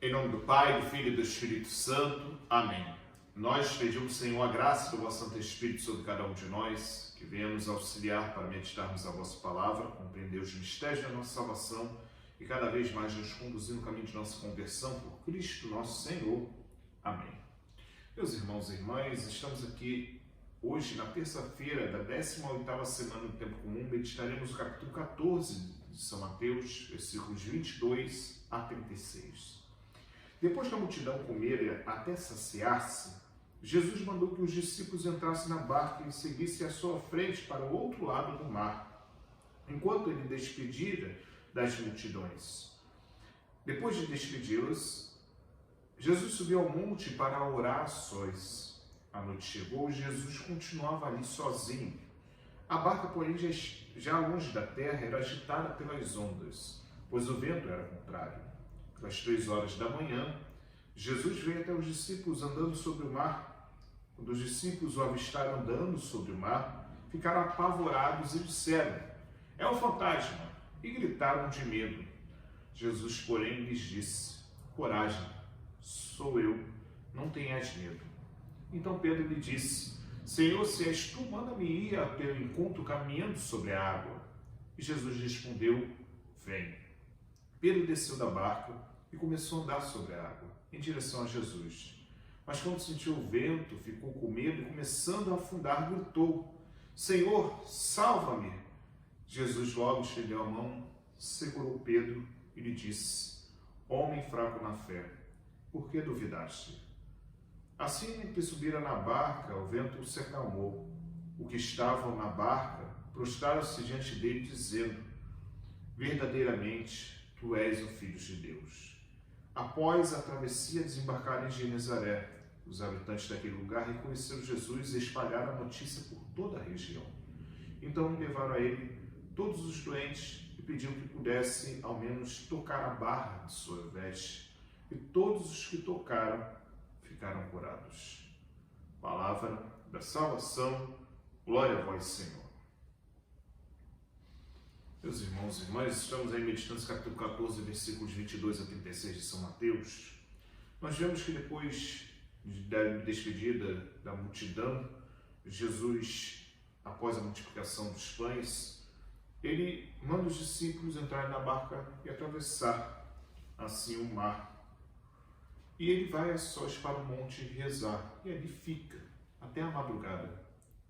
Em nome do Pai, do Filho e do Espírito Santo. Amém. Nós pedimos, Senhor, a graça do vosso Santo Espírito sobre cada um de nós, que venha nos auxiliar para meditarmos a vossa palavra, compreender os mistérios da nossa salvação e cada vez mais nos conduzir no caminho de nossa conversão por Cristo nosso Senhor. Amém. Meus irmãos e irmãs, estamos aqui hoje, na terça-feira da 18ª semana do Tempo Comum. Meditaremos o capítulo 14 de São Mateus, versículos 22 a 36. Depois que a multidão comera até saciar-se, Jesus mandou que os discípulos entrassem na barca e seguissem à sua frente para o outro lado do mar, enquanto ele despedia das multidões. Depois de despedi-las, Jesus subiu ao monte para orar a sós. A noite chegou e Jesus continuava ali sozinho. A barca, porém, já longe da terra, era agitada pelas ondas, pois o vento era contrário. Às 3 horas da manhã, Jesus veio até os discípulos andando sobre o mar. Quando os discípulos o avistaram andando sobre o mar, ficaram apavorados e disseram: "É um fantasma!" e gritaram de medo. Jesus, porém, lhes disse: "Coragem, sou eu, não tenhas medo." Então Pedro lhe disse: "Senhor, se és tu, manda-me ir a teu encontro caminhando sobre a água." E Jesus respondeu: "Vem." Pedro desceu da barca e começou a andar sobre a água, em direção a Jesus. Mas quando sentiu o vento, ficou com medo e, começando a afundar, gritou: "Senhor, salva-me!" Jesus logo estendeu a mão, segurou Pedro e lhe disse: "Homem fraco na fé, por que duvidaste?" Assim que subira na barca, o vento se acalmou. Os que estavam na barca prostraram-se diante dele, dizendo: "Verdadeiramente, tu és o Filho de Deus." Após a travessia, desembarcaram em Genezaré. Os habitantes daquele lugar reconheceram Jesus e espalharam a notícia por toda a região. Então levaram a ele todos os doentes e pediram que pudessem ao menos tocar a barra de sua veste. E todos os que tocaram ficaram curados. Palavra da salvação. Glória a vós, Senhor. Meus irmãos e irmãs, estamos aí meditando esse capítulo 14, versículos 22 a 36 de São Mateus. Nós vemos que depois da despedida da multidão, Jesus, após a multiplicação dos pães, ele manda os discípulos entrarem na barca e atravessar assim o mar. E ele vai a sós para o monte rezar, e ali fica até a madrugada.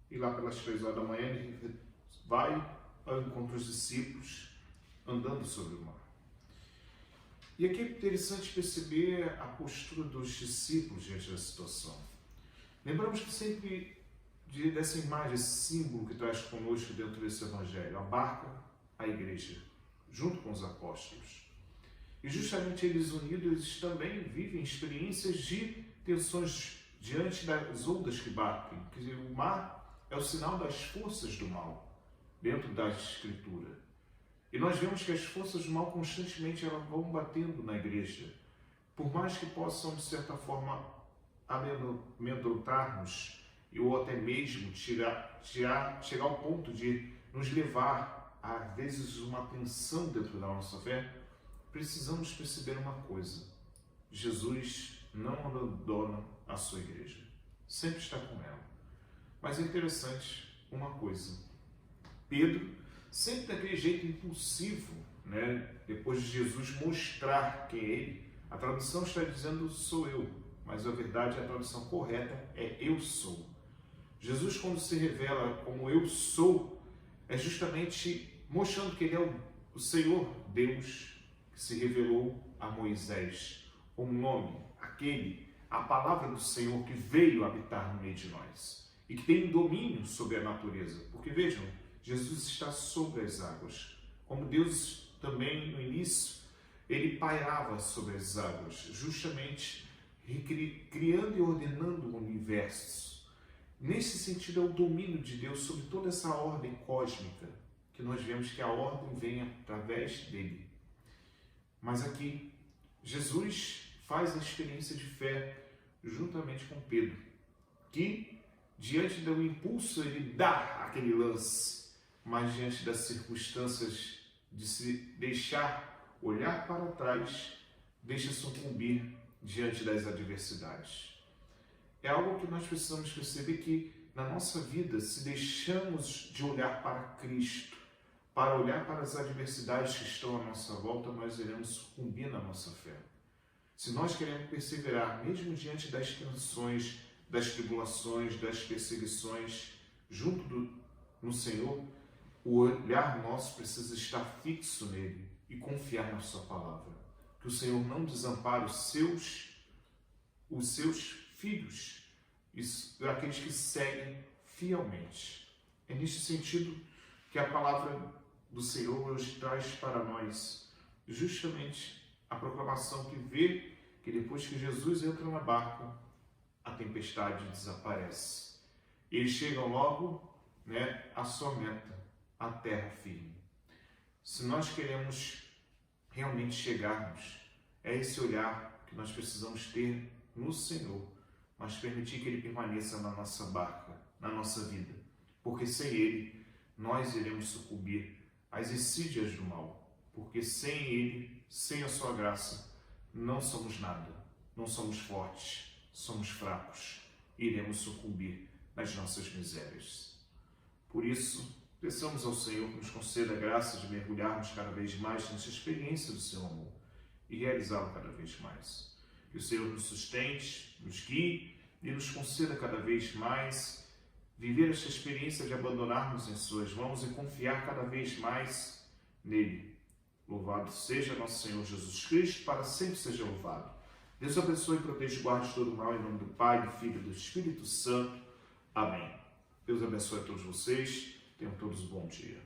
E lá pelas 3 horas da manhã ele vai ao encontro dos discípulos, andando sobre o mar. E aqui é interessante perceber a postura dos discípulos diante da situação. Lembramos que sempre dessa imagem, esse símbolo que traz conosco dentro desse evangelho, a barca, a igreja, junto com os apóstolos. E justamente eles unidos, eles também vivem experiências de tensões diante das ondas que batem. Quer dizer, o mar é o sinal das forças do mal dentro da Escritura. E nós vemos que as forças do mal constantemente elas vão batendo na igreja. Por mais que possam, de certa forma, amedrontar-nos ou até mesmo chegar ao ponto de nos levar, às vezes, uma tensão dentro da nossa fé, precisamos perceber uma coisa: Jesus não abandona a sua igreja. Sempre está com ela. Mas é interessante uma coisa: Pedro, sempre daquele jeito impulsivo, depois de Jesus mostrar quem é ele, a tradução está dizendo "sou eu", mas a verdade, a tradução correta é "eu sou". Jesus, quando se revela como "eu sou", é justamente mostrando que ele é o Senhor Deus que se revelou a Moisés como nome, a palavra do Senhor que veio habitar no meio de nós e que tem domínio sobre a natureza. Porque vejam, Jesus está sobre as águas. Como Deus também, no início, ele pairava sobre as águas, justamente criando e ordenando o universo. Nesse sentido, é o domínio de Deus sobre toda essa ordem cósmica, que nós vemos que a ordem vem através dele. Mas aqui, Jesus faz a experiência de fé juntamente com Pedro, que, diante do impulso, ele dá aquele lance, mas diante das circunstâncias de se deixar olhar para trás, deixa sucumbir diante das adversidades. É algo que nós precisamos perceber que na nossa vida, se deixamos de olhar para Cristo, para olhar para as adversidades que estão à nossa volta, nós iremos sucumbir na nossa fé. Se nós queremos perseverar, mesmo diante das tensões, das tribulações, das perseguições, no Senhor, o olhar nosso precisa estar fixo nele e confiar na sua palavra. Que o Senhor não desampare os seus filhos, aqueles que seguem fielmente. É neste sentido que a palavra do Senhor hoje traz para nós justamente a proclamação que vê que depois que Jesus entra na barca, a tempestade desaparece. Eles chegam logo, à sua meta, a terra firme. Se nós queremos realmente chegarmos, é esse olhar que nós precisamos ter no Senhor, mas permitir que Ele permaneça na nossa barca, na nossa vida, porque sem Ele nós iremos sucumbir às insídias do mal, porque sem Ele, sem a sua graça, não somos nada, não somos fortes, somos fracos, iremos sucumbir nas nossas misérias. Por isso, peçamos ao Senhor que nos conceda a graça de mergulharmos cada vez mais nessa experiência do seu amor e realizá-lo cada vez mais. Que o Senhor nos sustente, nos guie e nos conceda cada vez mais viver esta experiência de abandonarmos em suas mãos e confiar cada vez mais nele. Louvado seja nosso Senhor Jesus Cristo, para sempre seja louvado. Deus abençoe e proteja e guarde todo o mal em nome do Pai, do Filho e do Espírito Santo. Amém. Deus abençoe a todos vocês. Tenham todos um bom dia.